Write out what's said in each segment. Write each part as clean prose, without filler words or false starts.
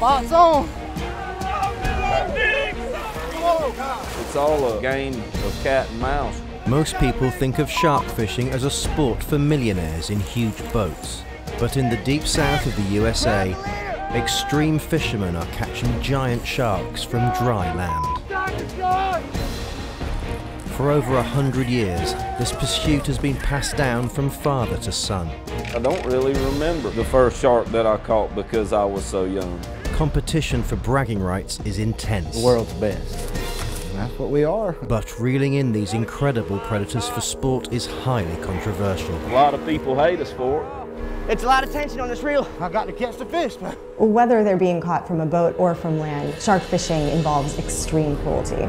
Spot's on. It's all a game of cat and mouse. Most people think of shark fishing as a sport for millionaires in huge boats. But in the deep south of the USA, extreme fishermen are catching giant sharks from dry land. For over 100 years, this pursuit has been passed down from father to son. I don't really remember the first shark that I caught because I was so young. Competition for bragging rights is intense. The world's best. And that's what we are. But reeling in these incredible predators for sport is highly controversial. A lot of people hate us for it. It's a lot of tension on this reel. I got to catch the fish, man. Whether they're being caught from a boat or from land, shark fishing involves extreme cruelty.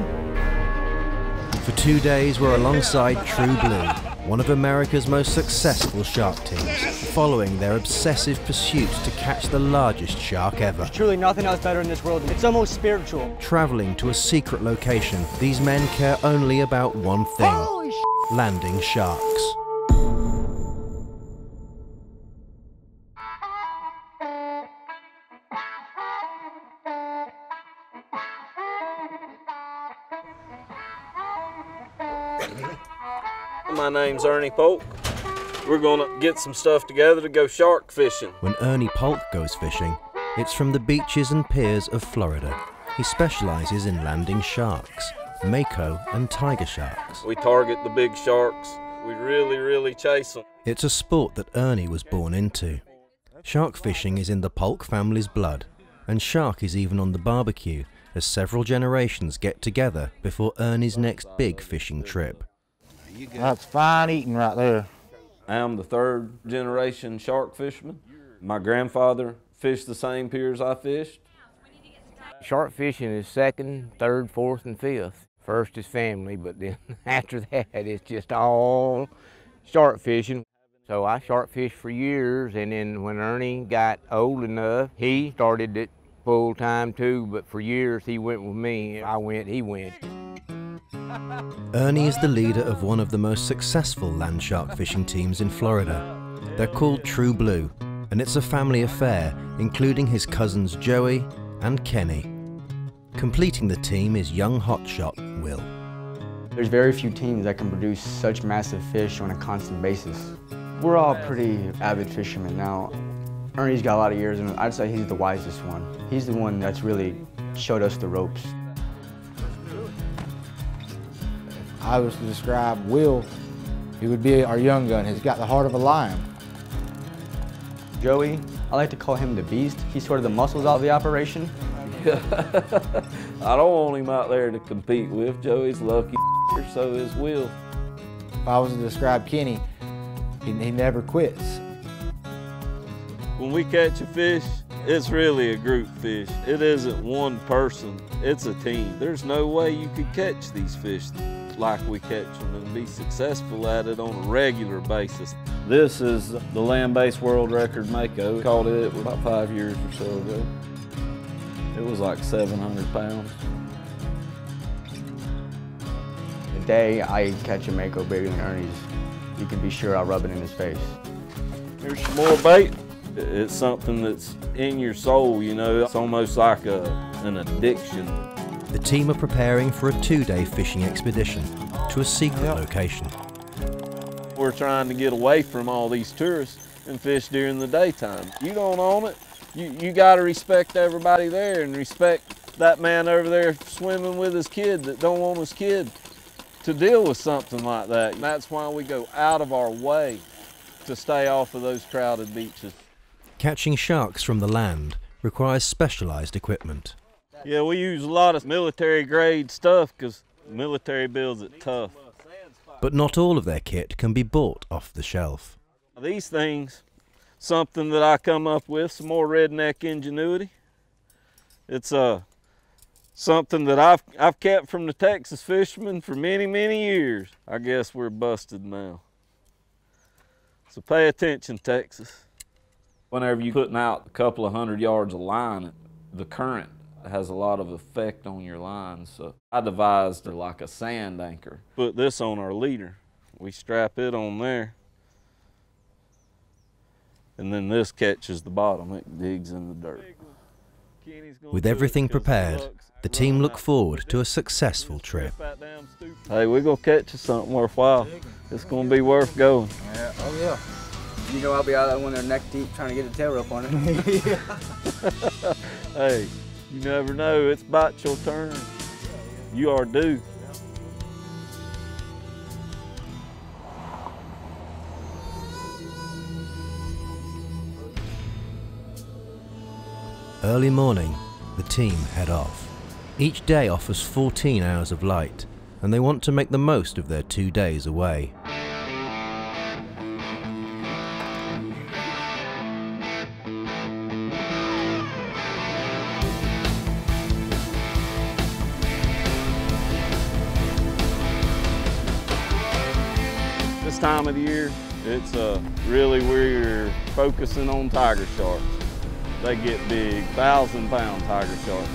For 2 days, we're alongside True Blue, one of America's most successful shark teams, following their obsessive pursuit to catch the largest shark ever. There's truly nothing else better in this world. It's almost spiritual. Traveling to a secret location, these men care only about one thing: landing sharks. My name's Earnie Polk. We're gonna get some stuff together to go shark fishing. When Earnie Polk goes fishing, it's from the beaches and piers of Florida. He specializes in landing sharks, mako and tiger sharks. We target the big sharks. We really chase them. It's a sport that Earnie was born into. Shark fishing is in the Polk family's blood, and shark is even on the barbecue as several generations get together before Ernie's next big fishing trip. That's fine eating right there. I am the third generation shark fisherman. My grandfather fished the same piers I fished. Shark fishing is second, third, fourth, and fifth. First is family, but then after that, it's just all shark fishing. So I shark fished for years, and then when Ernie got old enough, he started it full time too, but for years he went with me. I went, he went. Ernie is the leader of one of the most successful land shark fishing teams in Florida. They're called True Blue, and it's a family affair, including his cousins Joey and Kenny. Completing the team is young hotshot Will. There's very few teams that can produce such massive fish on a constant basis. We're all pretty avid fishermen now. Ernie's got a lot of years, and I'd say he's the wisest one. He's the one that's really showed us the ropes. I was to describe Will, he would be our young gun. He's got the heart of a lion. Joey, I like to call him the beast. He's sort of the muscles of the operation. I don't want him out there to compete with. Joey's lucky, so is Will. If I was to describe Kenny, he never quits. When we catch a fish, it's really a group fish. It isn't one person, it's a team. There's no way you could catch these fish like we catch them and be successful at it on a regular basis. This is the land-based world record mako. We caught it about 5 years or so ago. It was like 700 pounds. The day I catch a mako bigger than Ernie's, you can be sure I'll rub it in his face. Here's some more bait. It's something that's in your soul, you know. It's almost like an addiction. The team are preparing for a 2-day fishing expedition to a secret location. We're trying to get away from all these tourists and fish during the daytime. You don't own it. You got to respect everybody there and respect that man over there swimming with his kid that don't want his kid to deal with something like that. That's why we go out of our way to stay off of those crowded beaches. Catching sharks from the land requires specialized equipment. Yeah, we use a lot of military-grade stuff because the military builds it tough. But not all of their kit can be bought off the shelf. These things, something that I come up with, some more redneck ingenuity. It's something that I've kept from the Texas fishermen for many years. I guess we're busted now. So pay attention, Texas. Whenever you're putting out a couple of 100 yards of line, the current has a lot of effect on your line. So I devised like a sand anchor. Put this on our leader. We strap it on there. And then this catches the bottom. It digs in the dirt. With everything prepared, the team look forward to a successful trip. Hey, we're gonna catch you something worthwhile. It's gonna be worth going. Yeah. Oh yeah. You know I'll be out there when they're neck deep trying to get a tail rope on it. Hey, you never know. It's about your turn. You are due. Early morning, the team head off. Each day offers 14 hours of light, and they want to make the most of their 2 days away. This time of the year, it's really we're focusing on tiger sharks. They get big, 1,000-pound tiger sharks.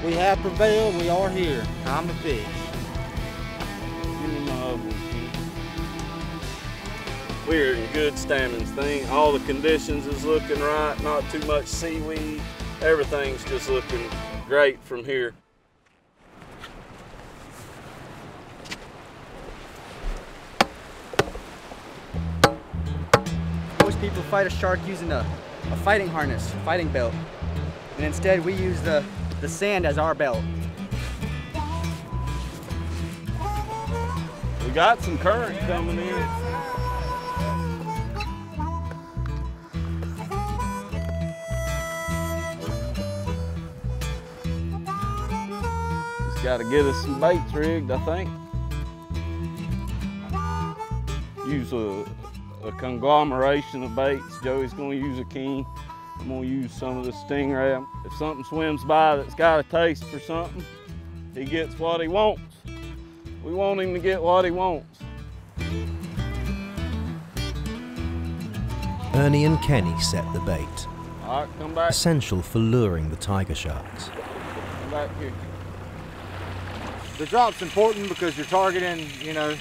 We have prevailed, we are here. Time to fish. We're in good standings. All the conditions is looking right, not too much seaweed. Everything's just looking great from here. Most people fight a shark using a fighting harness, fighting belt. And instead we use the sand as our belt. We got some current coming in. Just got to get us some baits rigged, I think. Use a conglomeration of baits. Joey's going to use a king. I'm going to use some of the stingray. If something swims by that's got a taste for something, he gets what he wants. We want him to get what he wants. Ernie and Kenny set the bait, All right, come back. essential for luring the tiger sharks. Come back here. The drop's important because you're targeting, you know,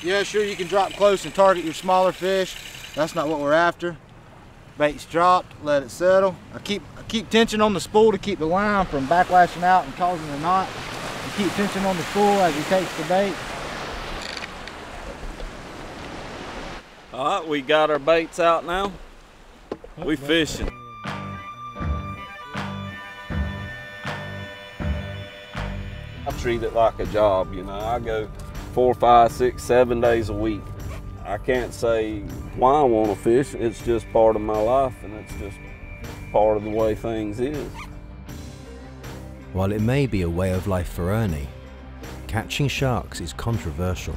yeah, sure, you can drop close and target your smaller fish. That's not what we're after. Bait's dropped, let it settle. I keep tension on the spool to keep the line from backlashing out and causing a knot. You keep tension on the spool as he takes the bait. All right, we got our baits out now. We fishing. I treat it like a job, you know. I go 4, 5, 6, 7 days a week. I can't say why I want to fish. It's just part of my life, and it's just part of the way things is. While it may be a way of life for Ernie, catching sharks is controversial.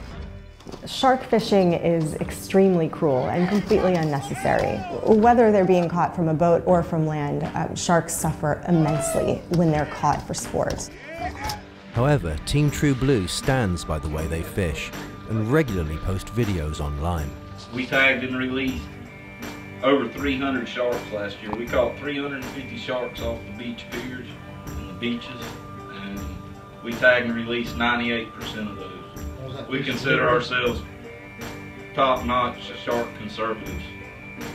Shark fishing is extremely cruel and completely unnecessary. Whether they're being caught from a boat or from land, sharks suffer immensely when they're caught for sport. However, Team True Blue stands by the way they fish and regularly post videos online. We tagged and released over 300 sharks last year. We caught 350 sharks off the beach piers and the beaches, and we tagged and released 98% of those. We consider ourselves top-notch shark conservatives.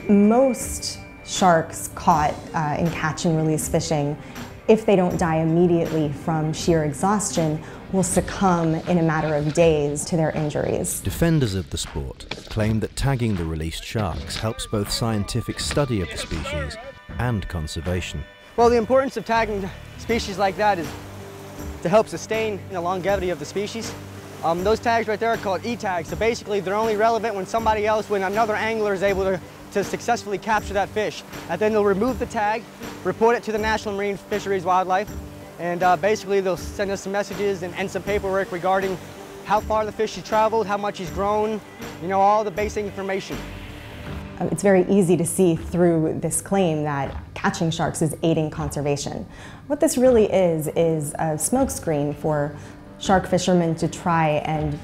Most sharks caught in catch and release fishing, if they don't die immediately from sheer exhaustion, will succumb in a matter of days to their injuries. Defenders of the sport claim that tagging the released sharks helps both scientific study of the species and conservation. Well, the importance of tagging species like that is to help sustain the longevity of the species. Those tags right there are called E-tags, so basically they're only relevant when another angler is able to successfully capture that fish. And then they'll remove the tag, report it to the National Marine Fisheries Wildlife, and basically they'll send us some messages and some paperwork regarding how far the fish has traveled, how much he's grown, you know, all the basic information. It's very easy to see through this claim that catching sharks is aiding conservation. What this really is a smokescreen for shark fishermen to try and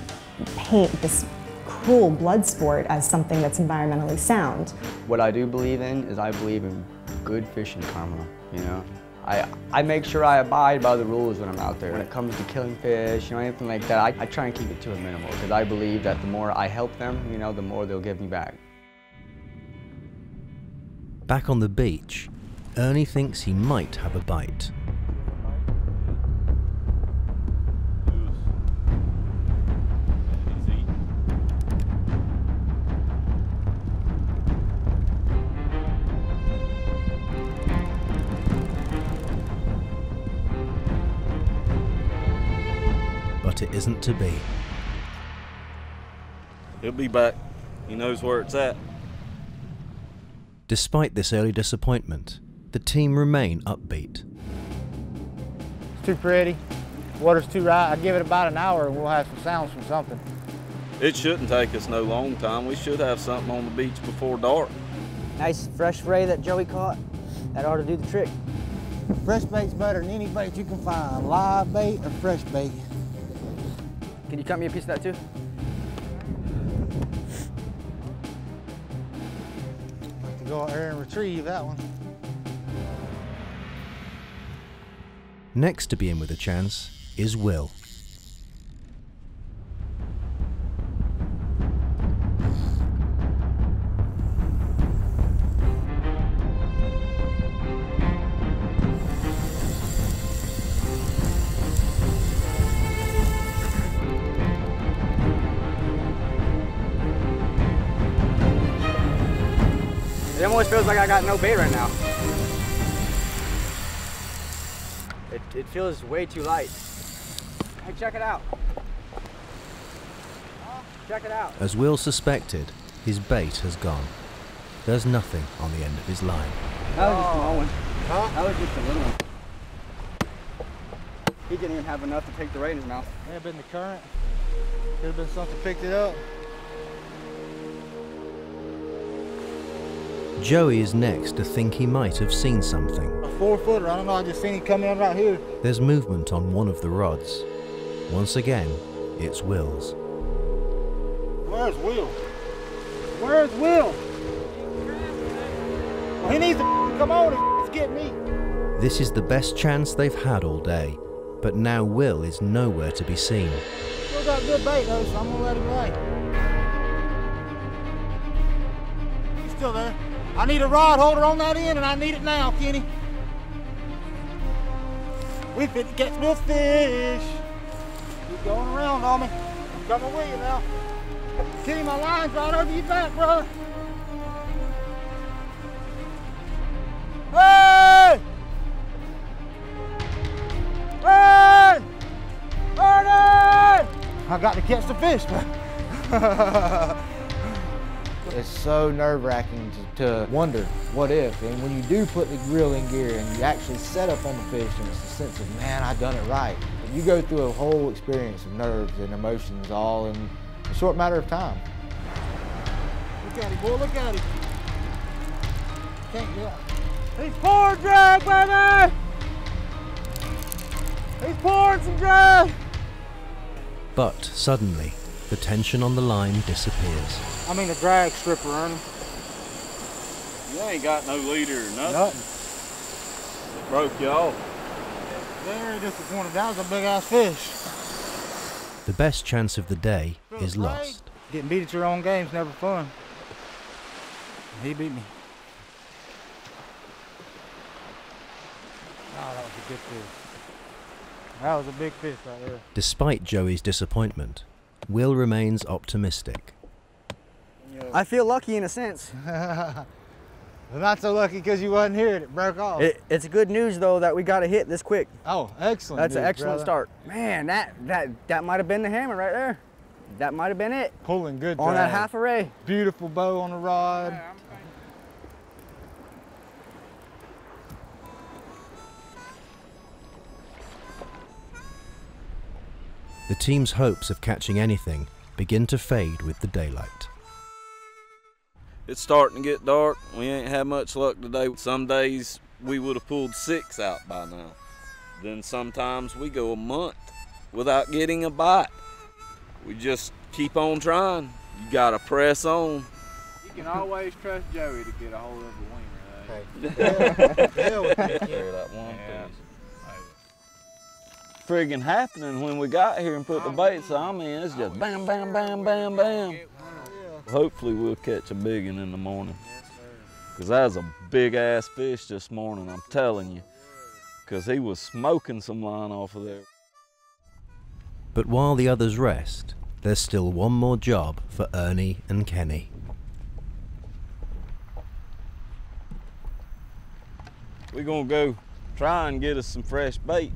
paint this cruel blood sport as something that's environmentally sound. What I do believe in is I believe in good fishing karma, you know. I make sure I abide by the rules when I'm out there. When it comes to killing fish, you know, anything like that, I try and keep it to a minimal because I believe that the more I help them, you know, the more they'll give me back. Back on the beach, Ernie thinks he might have a bite. But it isn't to be. He'll be back. He knows where it's at. Despite this early disappointment, the team remain upbeat. It's too pretty. Water's too right. I give it about an hour and we'll have some sounds from something. It shouldn't take us no long time. We should have something on the beach before dark. Nice fresh ray that Joey caught. That ought to do the trick. Fresh bait's better than any bait you can find. Live bait or fresh bait. Can you cut me a piece of that too? Have to go out there and retrieve that one. Next to be in with a chance is Will. It almost feels like I got no bait right now. It feels way too light. Hey, check it out. Check it out. As Will suspected, his bait has gone. There's nothing on the end of his line. That was a small one. Huh? That was just a little one. He didn't even have enough to take the ray in his mouth. May have been the current. Could have been something picked it up. Joey is next to think he might have seen something. A 4-footer, I don't know, I just seen him coming in right here. There's movement on one of the rods. Once again, it's Will's. Where's Will? Where's Will? Well, he needs to come on and get me. This is the best chance they've had all day, but now Will is nowhere to be seen. Still got good bait though, so I'm gonna let him lay. He's still there. I need a rod holder on that end, and I need it now, Kenny. We fit to catch me a fish. Keep going around on me. I'm coming with you now. Kenny, my line's right over your back, brother. Hey! Hey! Earnie! I got to catch the fish, man. It's so nerve-wracking to wonder, what if? And when you do put the reel in gear and you actually set up on the fish, and it's a sense of, man, I done it right. And you go through a whole experience of nerves and emotions all in a short matter of time. Look at him, boy, look at him. Can't get. He's pouring drag, baby! He's pouring some drag! But suddenly, the tension on the line disappears. I mean a drag stripper, Ernie. You ain't got no leader or nothing. Nothing. It broke you off. Very disappointed. That was a big ass fish. The best chance of the day is lost. Getting beat at your own game's never fun. He beat me. Oh, that was a good fish. That was a big fish right there. Despite Joey's disappointment, Will remains optimistic. I feel lucky in a sense. Well, not so lucky because you wasn't here and it broke off. It's good news though that we got a hit this quick. Oh, excellent. That's news, an excellent brother. start. Man, that might have been the hammer right there. That might have been it. Pulling good On drag. that half a ray. Beautiful bow on the rod. The team's hopes of catching anything begin to fade with the daylight. It's starting to get dark. We ain't had much luck today. Some days we would have pulled 6 out by now. Then sometimes we go a month without getting a bite. We just keep on trying. You gotta press on. You can always trust Joey to get a hold of a wiener. That one piece. Friggin' happening when we got here and put the baits on. I mean, it's just bam, bam, bam, bam, bam. Hopefully we'll catch a big one in the morning. Because that was a big ass fish this morning, I'm telling you. Because he was smoking some line off of there. But while the others rest, there's still one more job for Ernie and Kenny. We're gonna go try and get us some fresh bait.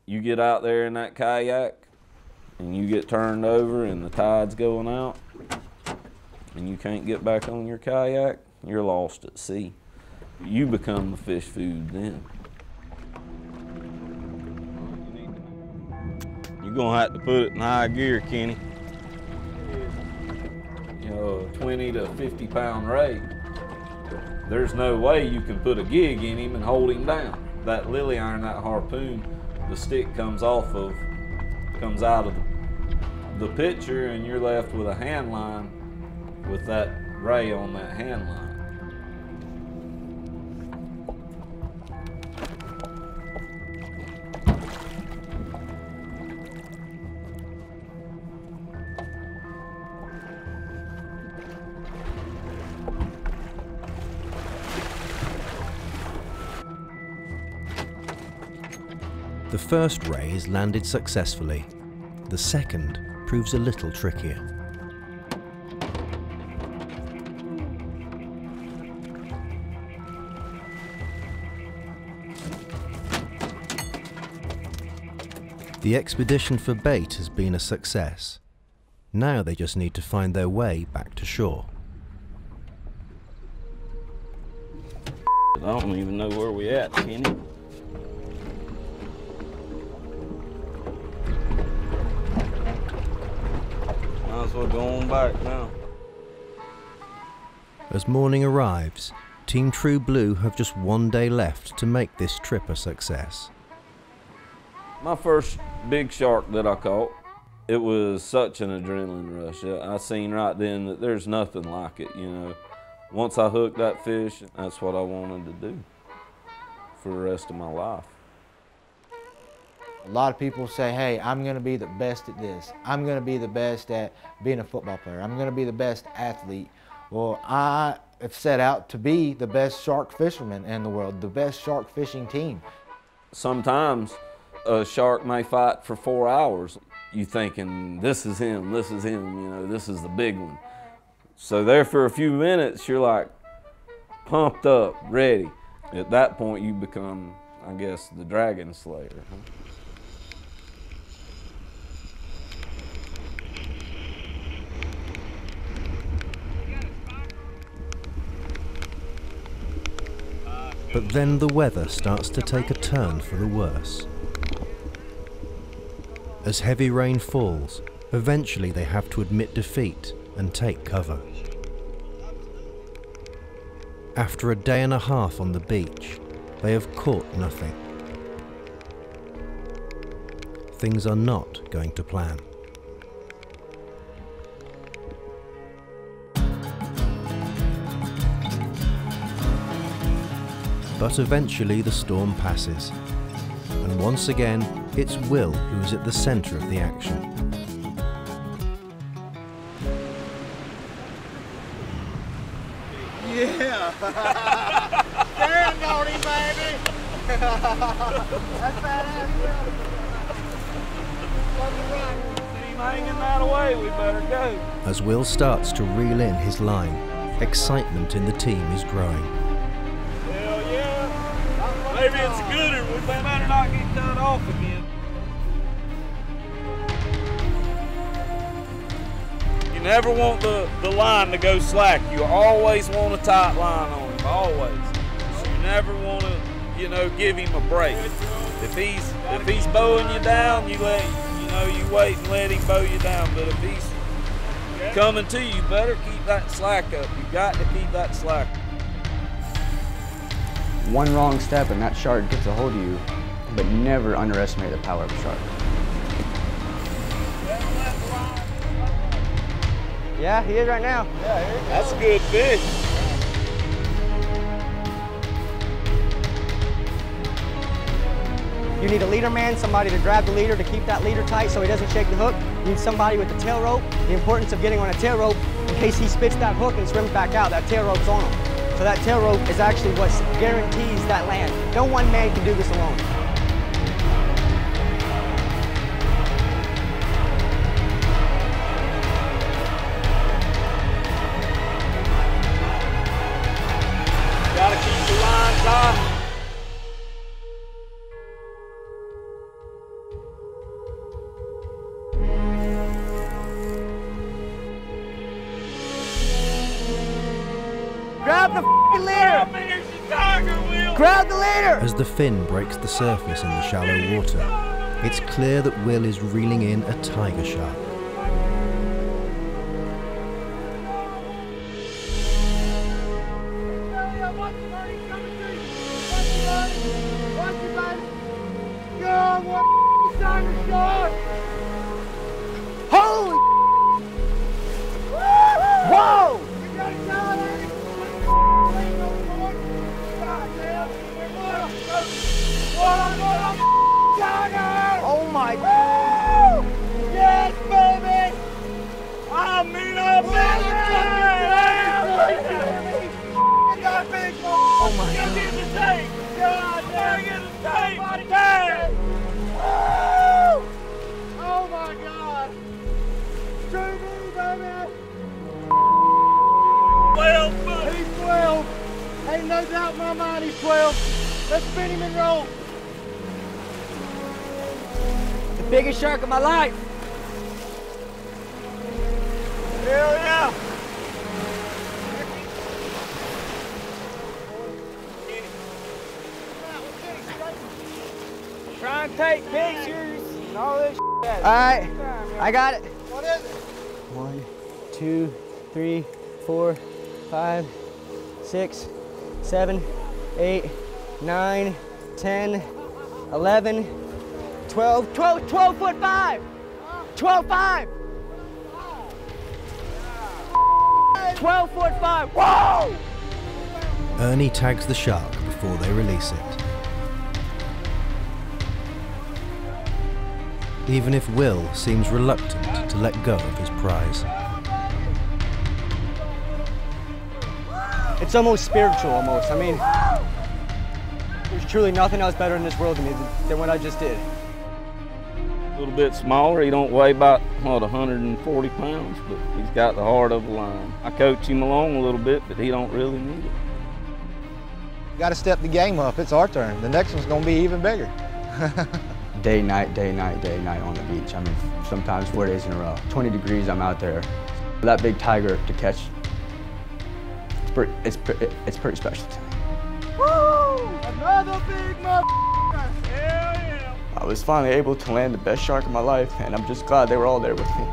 You get out there in that kayak and you get turned over and the tide's going out and you can't get back on your kayak, you're lost at sea. You become the fish food then. You're gonna have to put it in high gear, Kenny. You know, a 20 to 50 pound ray. There's no way you can put a gig in him and hold him down. That lily iron, that harpoon, the stick comes out of the picture and you're left with a hand line with that ray on that hand line. The first ray is landed successfully. The second proves a little trickier. The expedition for bait has been a success. Now they just need to find their way back to shore. I don't even know where we at, Kenny. Might as well go on back now. As morning arrives, Team True Blue have just one day left to make this trip a success. My first big shark that I caught, it was such an adrenaline rush. I seen right then that there's nothing like it, you know. Once I hooked that fish, that's what I wanted to do for the rest of my life. A lot of people say, hey, I'm gonna be the best at this. I'm gonna be the best at being a football player. I'm gonna be the best athlete. Well, I have set out to be the best shark fisherman in the world, the best shark fishing team. Sometimes a shark may fight for 4 hours. You thinking, this is him, you know, this is the big one. So there for a few minutes, you're like pumped up, ready. At that point, you become, I guess, the dragon slayer. But then the weather starts to take a turn for the worse. As heavy rain falls, eventually they have to admit defeat and take cover. After a day and a half on the beach, they have caught nothing. Things are not going to plan. But eventually the storm passes, and once again it's Will who is at the centre of the action. Yeah! Stand on him, baby! That's badass. See him hanging that away, we better go. As Will starts to reel in his line, excitement in the team is growing. Maybe it's a gooder. We better not get cut off again. You never want the line to go slack. You always want a tight line on him, always. So you never want to, you know, give him a break. If he's bowing you down, you wait and let him bow you down. But if he's coming to you, better keep that slack up. You got to keep that slack up. One wrong step and that shark gets a hold of you, but never underestimate the power of a shark. Yeah, he is right now. Yeah, here he goes. That's a good fish. You You need a leader man, somebody to grab the leader to keep that leader tight so he doesn't shake the hook. You need somebody with the tail rope. The importance of getting on a tail rope, in case he spits that hook and swims back out, that tail rope's on him. So that tail rope is actually what guarantees that land. No one man can do this alone. Gotta keep the lines off. Grab the leader! Grab the leader! As the fin breaks the surface in the shallow water, it's clear that Will is reeling in a tiger shark. Holy! Whoa! Oh my God! Yes, baby! I mean, oh my God! Get the tape! God, get the tape! Oh my God! True me, baby! 12 foot! He's 12! Ain't no doubt in my mind he's 12. Let's spin him and roll. The biggest shark of my life. Hell yeah! Try and take pictures and all this shit. All right, I got it. What is it? 1, 2, 3, 4, 5, 6, 7, 8, 9, 10, 11, 12 foot 5! 12.5! 12 foot 5! Whoa! Earnie tags the shark before they release it. Even if Will seems reluctant to let go of his prize. It's almost spiritual, almost. I mean, there's truly nothing else better in this world to me than what I just did. A little bit smaller. He don't weigh about, what, 140 pounds, but he's got the heart of a lion. I coach him along a little bit, but he don't really need it. Got to step the game up. It's our turn. The next one's going to be even bigger. Day, night, day, night, day, night on the beach. I mean, sometimes 4 days in a row. 20 degrees, I'm out there. That big tiger to catch, it's pretty special to me. Woo! Another big motherfucker! Hell yeah! I was finally able to land the best shark of my life, and I'm just glad they were all there with me.